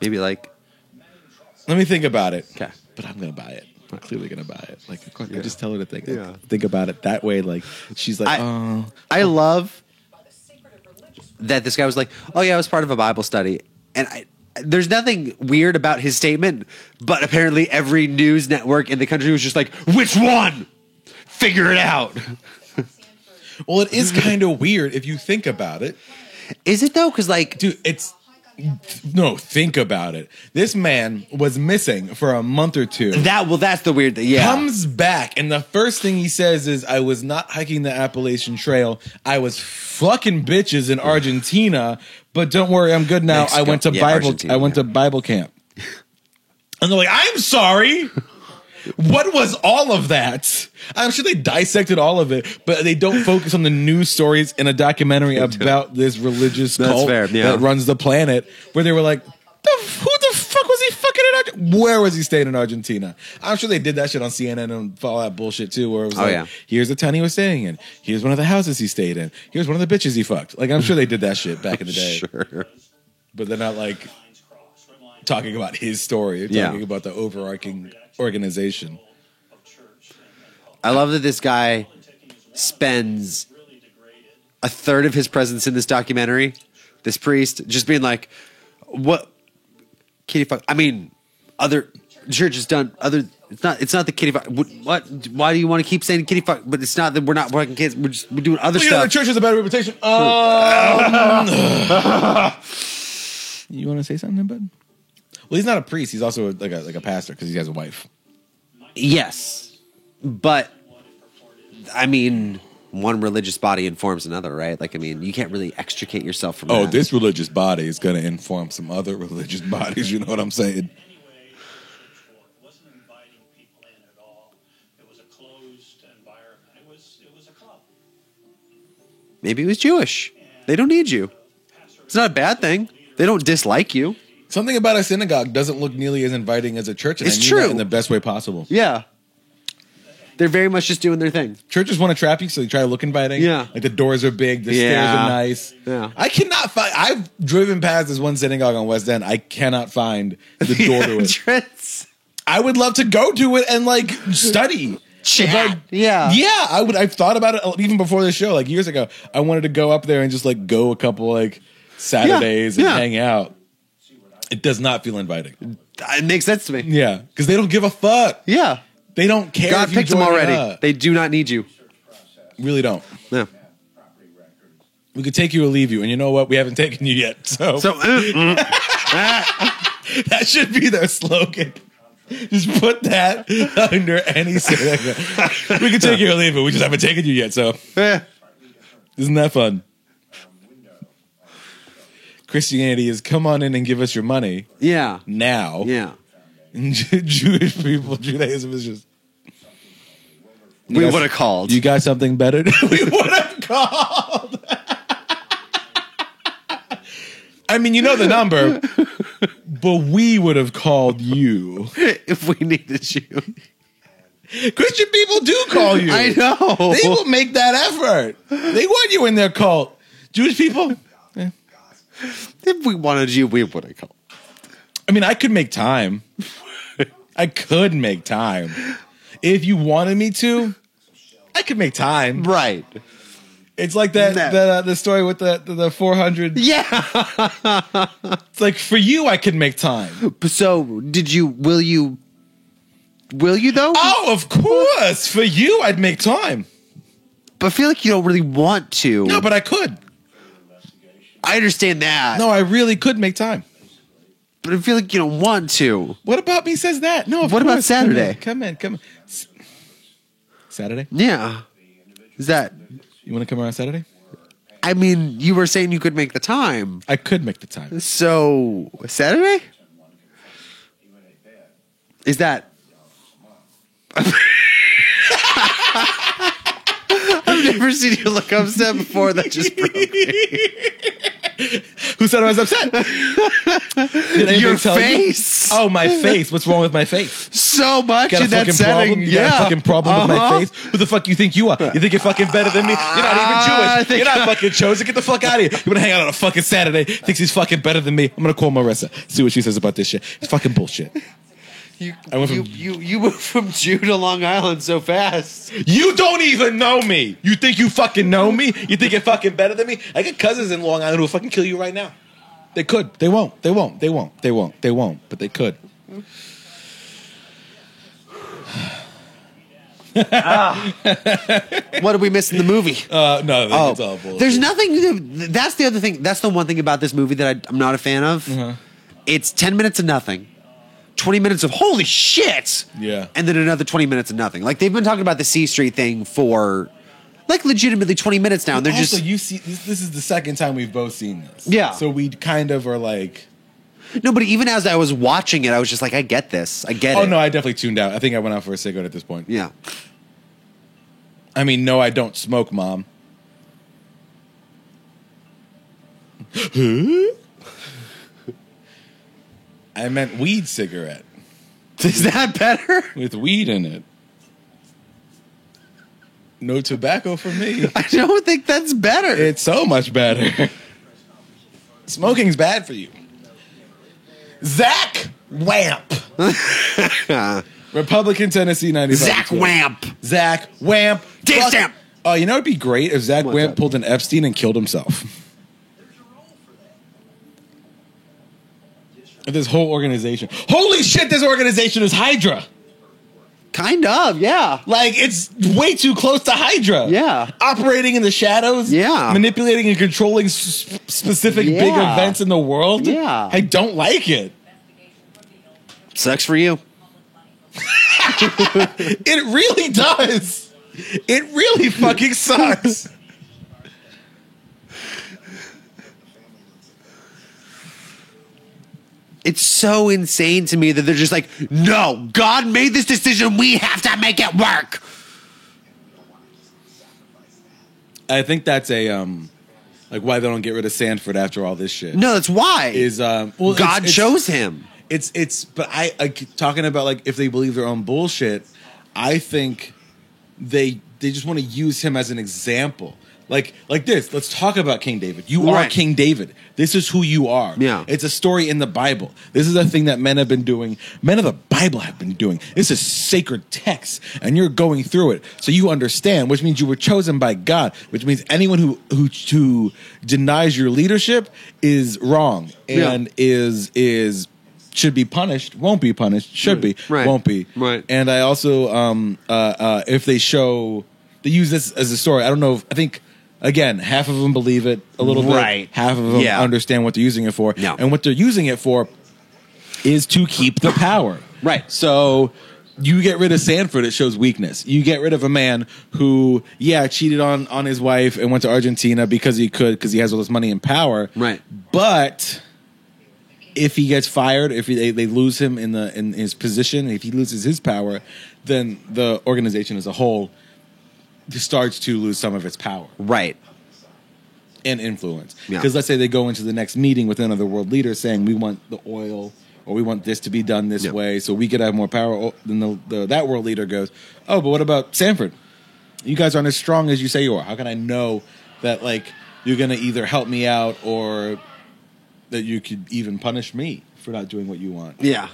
Maybe like, Let me think about it. okay. But I'm gonna buy it. I'm clearly gonna buy it. Like, of course, Yeah. I just tell her to think. Yeah. Think about it that way. Like, she's like, oh, I love that this guy was like, oh yeah, I was part of a Bible study. And there's nothing weird about his statement, but apparently every news network in the country was just like, which one? Figure it out. well, it is kind of weird if you think about it, Is it though? Because like, dude. Think about it. This man was missing for a month or two. that's the weird thing. Yeah. Comes back, and the first thing he says is, I was not hiking the Appalachian Trail. I was fucking bitches in Argentina, but don't worry, I'm good now. Mexico. I went to Yeah, Bible Argentina, I went to Bible camp. And they're like, I'm sorry. What was all of that? I'm sure they dissected all of it, but they don't focus on the news stories in a documentary about this religious That's cult fair, yeah. that runs the planet, where they were like, who the fuck was he fucking in Argentina? Where was he staying in Argentina? I'm sure they did that shit on CNN and all that bullshit too, where it was yeah. here's the town he was staying in. Here's one of the houses he stayed in. Here's one of the bitches he fucked. Like, I'm sure they did that shit back in the day. Sure. But they're not like talking about his story. They're Yeah. talking about the overarching organization. I love that this guy spends a third of his presence in this documentary, this priest, just being like, what kitty fuck? I mean, other churches done other. It's not the kitty fuck. What? Why do you want to keep saying kitty fuck? But it's not that we're not fucking kids. We're doing other You know, the stuff. church has a bad reputation. You want to say something, bud? Well, he's not a priest. He's also like a pastor because he has a wife. Yes, but I mean, one religious body informs another, right? Like, I mean, you can't really extricate yourself from Oh, that. this religious body is going to inform some other religious bodies. You know what I'm saying? It wasn't inviting people in at all. It was a closed environment. It was a club. Maybe he was Jewish. They don't need you. It's not a bad thing. They don't dislike you. Something about a synagogue doesn't look nearly as inviting as a church, and It's I mean true. that in the best way possible. Yeah. They're very much just doing their thing. Churches want to trap you, so they try to look inviting. Yeah. Like the doors are big, the stairs Yeah. are nice. Yeah. I cannot find. I've driven past this one synagogue on West End. I cannot find the door to it. Entrance. I would love to go to it and like study. Chat. Like, Yeah. Yeah, I would. I've thought about it even before the show, like years ago. I wanted to go up there and just like go a couple like Saturdays and Yeah. hang out. It does not feel inviting. It makes sense to me. Yeah, because they don't give a fuck. Yeah. They don't care. God if you picked them join or already. not. They do not need you. Really don't. Yeah. We could take you or leave you, and you know what? We haven't taken you yet, so, So, that should be their slogan. Just put that under any synagogue. We can take you or leave you. We just haven't taken you yet, so eh. isn't that fun? Christianity is come on in and give us your money Yeah. now. Yeah. And Jewish people, Judaism is just. We would have called. You got something better? We would have called. I mean, you know the number, but we would have called you. If we needed you. Christian people do call you. I know. They will make that effort. They want you in their cult. Jewish people? If we wanted you, we would have called. I mean, I could make time. I could make time. If you wanted me to, I could make time. Right. It's like that the story with the 400. Yeah. It's like, for you, I could make time. So, will you though? Oh, of course. For you, I'd make time. But I feel like you don't really want to. No, but I could. I understand that. No, I really could make time. But I feel like you don't want to. What about me says that? No, of What about course. Saturday? Come in. Saturday? Yeah. Is that... You want to come around Saturday? I mean, you were saying you could make the time. I could make the time. So, Saturday? Is that... I've never seen you look upset before. That just broke me. Who said I was upset? Did anybody Your tell you? face. Oh, my face. What's wrong with my face? So much Got a in that fucking setting. problem? You got a fucking problem with my face? Who the fuck you think you are? You think you're fucking better than me? You're not even Jewish. You're not fucking chosen. Get the fuck out of here. You wanna hang out on a fucking Saturday? Thinks he's fucking better than me. I'm gonna call Marissa. See what she says about this shit. It's fucking bullshit. You You moved from Jew to Long Island so fast. You don't even know me. You think you fucking know me? You think you're fucking better than me? I got cousins in Long Island who will fucking kill you right now. They could. They won't. They won't. They won't. They won't. They won't. But they could. What did we miss in the movie? No, it's all bullshit. There's nothing. That's the other thing. That's the one thing about this movie that I'm not a fan of. It's 10 minutes of nothing, 20 minutes of holy shit, Yeah. and then another 20 minutes of nothing. Like they've been talking about the C Street thing for like legitimately 20 minutes now, and they're also, just you see, this is the second time we've both seen this. Yeah. So we kind of are like, no. But even as I was watching it, I was just like, I get this. I get it. oh no, I definitely tuned out. I think I went out for a cigarette at this point. Yeah. I mean, no, I don't smoke, Mom. I meant weed cigarette Is that better? with weed in it. No tobacco for me. I don't think that's better. It's so much better. Smoking's bad for you. Zach Wamp. Republican Tennessee 95. Zach Wamp. Zach Wamp. Dave Fuck. Stamp. Oh, you know it'd be great if Zach What's Wamp up? pulled an Epstein and killed himself. This whole organization. Holy shit, this organization is Hydra. Kind of, yeah. Like, it's way too close to Hydra. Yeah. Operating in the shadows. Yeah. Manipulating and controlling specific big Yeah. events in the world. Yeah. I don't like it. Sucks for you. It really does. It really fucking sucks. It's so insane to me that they're just like, no, God made this decision. We have to make it work. I think that's a like why they don't get rid of Sanford after all this shit. No, that's why. Is well, God it's- chose him. It's but I talking about like if they believe their own bullshit, I think they just want to use him as an example. Like this. Let's talk about King David. You are Right. King David. This is who you are. Yeah. It's a story in the Bible. This is a thing that men have been doing. Men of the Bible have been doing. This is sacred text, and you're going through it, so you understand. Which means you were chosen by God. Which means anyone who denies your leadership is wrong and is should be punished. Won't be punished. Should be. Right. Won't be. Right. And I also if they use this as a story. I don't know. I think. Again, half of them believe it a little Right. bit. Half of them Yeah. understand what they're using it for. No. And what they're using it for is to keep the power. Right. So You get rid of Sanford, it shows weakness. You get rid of a man who, cheated on his wife and went to Argentina because he could, because he has all this money and power. Right. But if he gets fired, if they lose him in his position, if he loses his power, then the organization as a whole starts to lose some of its power Right. and influence. Yeah. Because let's say they go into the next meeting with another world leader saying, we want the oil, or we want this to be done this Yeah. way, so we could have more power. Oh, then that world leader goes, oh, but what about Sanford? You guys aren't as strong as you say you are. How can I know that you're going to either help me out or that you could even punish me for not doing what you want? Yeah.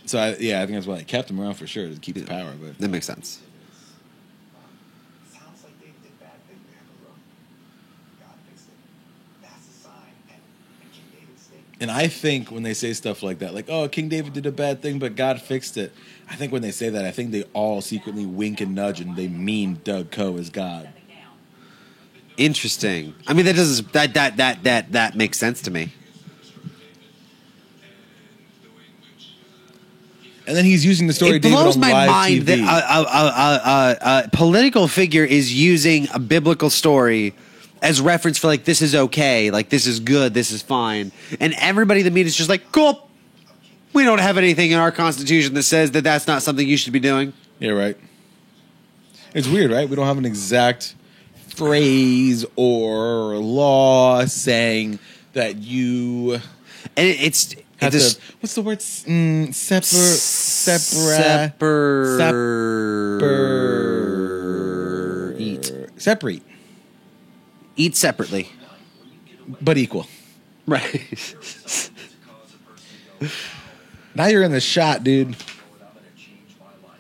So I think that's why they kept him around for sure, to keep his power. But That makes sense. Sounds like they did bad thing there, bro. God fixed it. That's a sign. And King David's statement. And I think when they say stuff like that, like, oh, King David did a bad thing, but God fixed it. I think when they say that, I think they all secretly wink and nudge and they mean Doug Coe as God. Interesting. I mean, that makes sense to me. And then he's using the story of It David blows on my live mind TV. that a political figure is using a biblical story as reference for this is okay, this is good, this is fine, and everybody in the media is just like, cool. We don't have anything in our constitution that says that that's not something you should be doing. Yeah, right. It's weird, right? We don't have an exact phrase or law saying that you And it's have just to. What's the word? Separate. eat separately, but equal. right? Now you're in the shot, dude. I'm gonna change my life.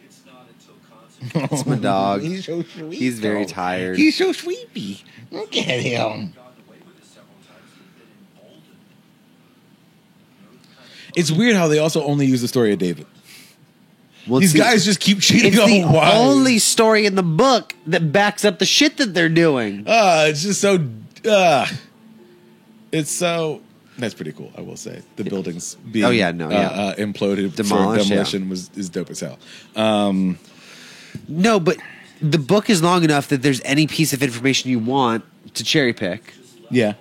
It's not until consequences It's my dog. He's so sweet. He's very tired. He's so sweepy. Look at him. gotten away with it several times. He's been emboldened. It's weird how they also only use the story of David. Well, These see, guys just keep cheating It's on the wives. only story in the book that backs up the shit that they're doing. It's just so. It's so. That's pretty cool, I will say. The buildings being imploded Demolished, for demolition is dope as hell. No, but the book is long enough that there's any piece of information you want to cherry pick. Yeah.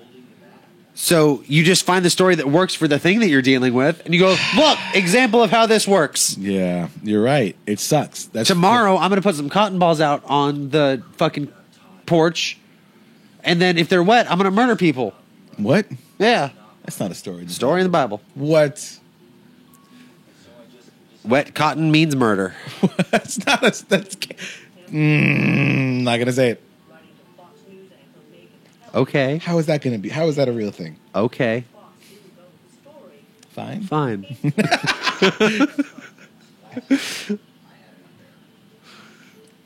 So you just find the story that works for the thing that you're dealing with, and you go, look, example of how this works. Yeah, you're right. It sucks. That's Tomorrow, I'm going to put some cotton balls out on the fucking porch, and then if they're wet, I'm going to murder people. What? Yeah. That's not a story. Story in the Bible. What? Wet cotton means murder. That's not a. That's. Not gonna say it. Writing to Fox News anchor Megan Okay. How is that gonna be? How is that a real thing? Okay. Fox didn't go with the story. Fine.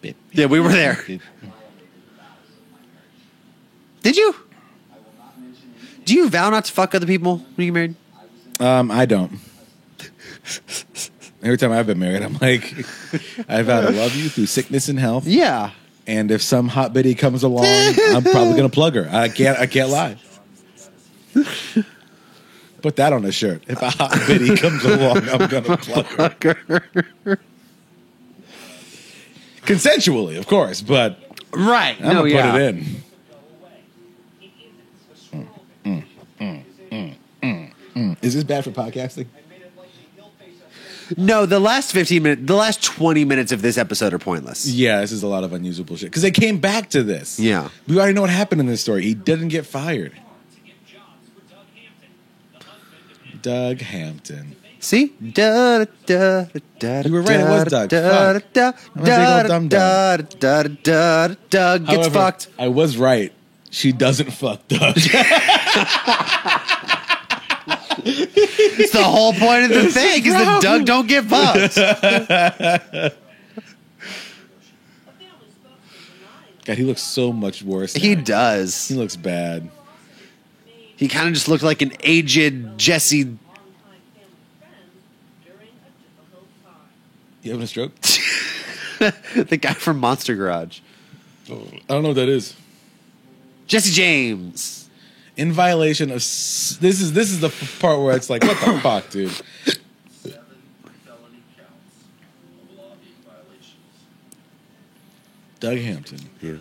Fine. Yeah, we were there. Did you? Do you vow not to fuck other people when you get married? I don't. Every time I've been married, I'm like, I vow to love you through sickness and health. Yeah. And if some hot biddy comes along, I'm probably gonna plug her. I can't lie. Put that on a shirt. If a hot biddy comes along, I'm gonna plug her. Consensually, of course, but Right. I'm gonna put it in. Is this bad for podcasting? No, the last 20 minutes of this episode are pointless. Yeah, this is a lot of unusable shit. Because they came back to this. Yeah. We already know what happened in this story. He didn't get fired. Doug Hampton. See? Da, da, da, da, You were right, it was Doug. Da, Fuck. da, I'm a big old dum-dum. da, da, da, da, Doug gets However, fucked. I was right. She doesn't fuck Doug. It's the whole point of the thing is that Doug don't get fucked. God, he looks so much worse. He now. does. He looks bad. He kind of just looked like an aged Jesse. You having a stroke? The guy from Monster Garage. I don't know what that is. Jesse James. In violation of this is the part where it's like, what the fuck, dude? Doug Hampton. Yeah.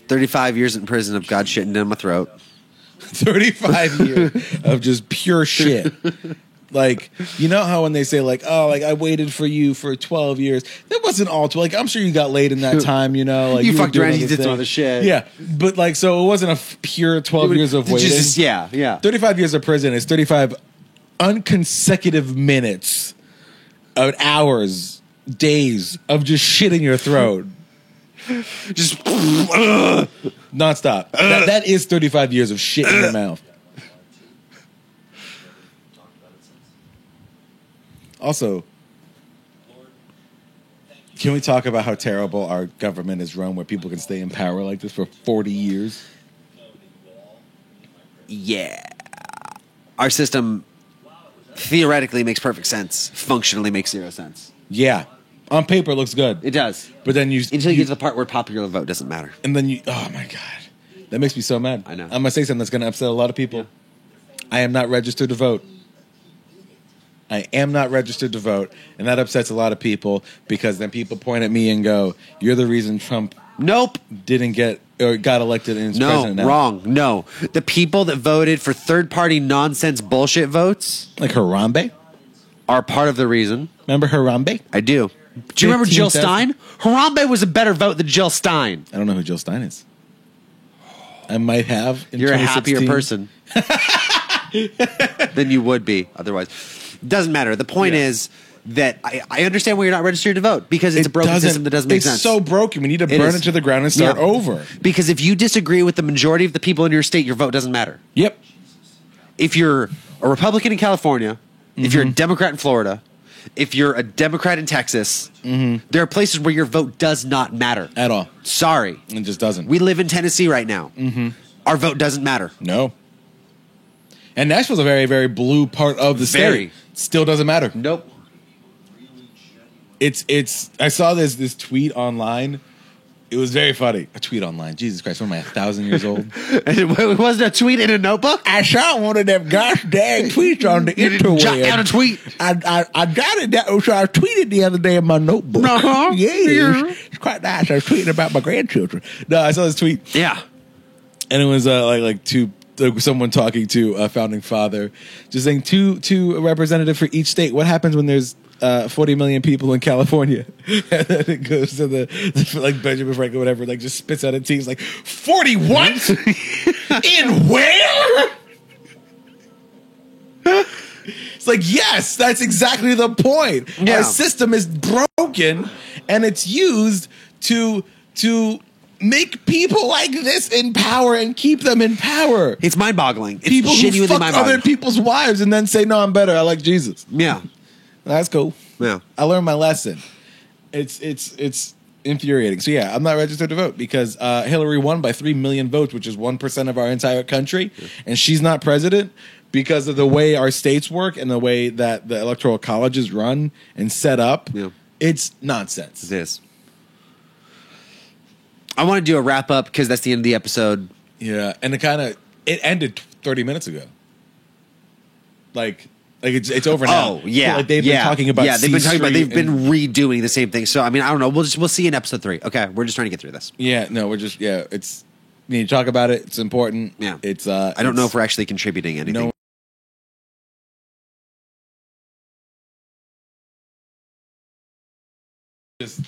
35 years in prison of God shitting down my throat. 35 years of just pure shit. Like, you know how when they say, like, oh, like, I waited for you for 12 years. That wasn't all 12. Like, I'm sure you got laid in that time, you know. Like, You were fucked doing around, you other did some things. other shit. Yeah. But, like, so it wasn't a pure 12 years of waiting. Yeah. 35 years of prison is 35 unconsecutive minutes of hours, days of just shit in your throat. Just Nonstop. That is 35 years of shit in your mouth. Also, can we talk about how terrible our government is run where people can stay in power like this for 40 years? yeah. Our system theoretically makes perfect sense. Functionally makes zero sense. Yeah. On paper, it looks good. It does. But then Until you get to the part where popular vote doesn't matter. and then you, oh my God. That makes me so mad. I know. I'm going to say something that's going to upset a lot of people. I am not registered to vote. I am not registered to vote. And that upsets a lot of people because then people point at me and go, you're the reason Trump Nope. didn't get or got elected and is No, president now. wrong. No. The people that voted for third-party nonsense bullshit votes Like Harambe? are part of the reason. Remember Harambe? I do. Do you remember Jill 15,000? Stein? Harambe was a better vote than Jill Stein. I don't know who Jill Stein is. I might have. In You're a happier 2016. person than you would be otherwise. Doesn't matter. The point Yeah. is that I understand why you're not registered to vote because it's a broken system that doesn't make sense. It's so broken. We need to It burn is. it to the ground and start Yeah. over. Because if you disagree with the majority of the people in your state, your vote doesn't matter. Yep. If you're a Republican in California, if you're a Democrat in Florida, if you're a Democrat in Texas, there are places where your vote does not matter. At all. Sorry. It just doesn't. We live in Tennessee right now. Our vote doesn't matter. No. And Nashville's a very, very blue part of the Very. state. Still doesn't matter. Nope. It's I saw this tweet online. It was very funny. A tweet online. Jesus Christ, what am I, 1,000 years old? It wasn't a tweet in a notebook? I saw one of them gosh dang tweets on the You didn't jot down a tweet. I got it down, so I tweeted the other day in my notebook. Uh-huh. Yeah, it's quite nice. I was tweeting about my grandchildren. No, I saw this tweet, Yeah. and it was someone talking to a founding father, just saying two representative for each state. What happens when there's 40 million people in California? And then it goes to the like Benjamin Franklin, whatever, like just spits out a T. He's like, 40 what? In where? It's like, yes, that's exactly the point. Yeah. Our system is broken, and it's used to make people like this in power and keep them in power. It's mind-boggling. It's People who genuinely fuck mind-boggling. other people's wives and then say, no, I'm better. I like Jesus. Yeah. That's cool. Yeah. I learned my lesson. It's infuriating. So yeah, I'm not registered to vote because Hillary won by 3 million votes, which is 1% of our entire country, and she's not president because of the way our states work and the way that the electoral college is run and set up. Yeah. It's nonsense. It is. I want to do a wrap-up because that's the end of the episode. Yeah, and it ended 30 minutes ago. Like it's over now. Oh, yeah. Like they've been talking about. Yeah, they've been C talking about. Street They've been redoing the same thing. So I mean, I don't know. We'll see in episode 3. Okay, we're just trying to get through this. Yeah, no, we're just it's. We need to talk about it. It's important. Yeah. It's. I don't know if we're actually contributing anything. No. Just